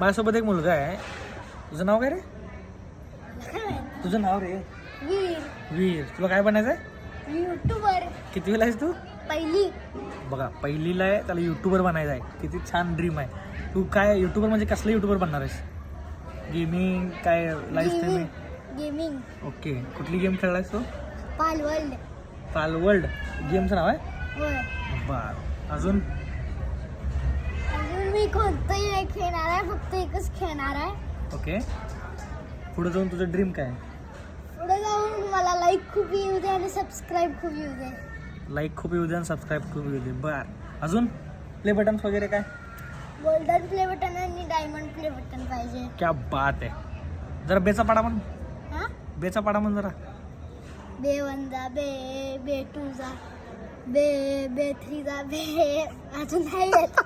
माझ्यासोबत एक मुलगा आहे. तुझं नाव काय रे? तुझं नाव रे? वीर. वीर. तुला काय बनायचं आहे? युट्यूबर. कितवीला आहेस तू? पहिली. बघा पहिलीला आहे, त्याला युट्यूबर बनायचं आहे. किती छान ड्रीम आहे. तू काय युट्यूबर म्हणजे कसलं युट्यूबर बनणार आहेस? गेमिंग काय लाईव्ह स्ट्रीमिंग? गेमिंग. ओके. कुठली गेम खेळलायस तू? पालवर्ल्ड. पाल वर्ल्ड गेमचं नाव आहे? होय. बर. अजून अजून मी कोणतंही नाही खेळणार आहे, फक्त एकच खेळणार आहे. ओके. पुढे जाऊन तुझं ड्रीम काय आहे? पुढे जाऊन मला लाईक खूप येऊ दे आणि सबस्क्राईब खूप येऊ दे. लाईक खूप येऊ दे आणि सबस्क्राईब खूप येऊ दे. बर. अजून प्ले बटन्स वगैरे काय? गोल्डन प्ले बटन आणि डायमंड प्ले बटन पाहिजे. क्या बात आहे. जरा बेचा पाडा म्हण. हा? बेचा पाडा म्हण जरा. बे वन जा बे, बे टू जा बे, बे थ्री जा बे. अजून नाही येत.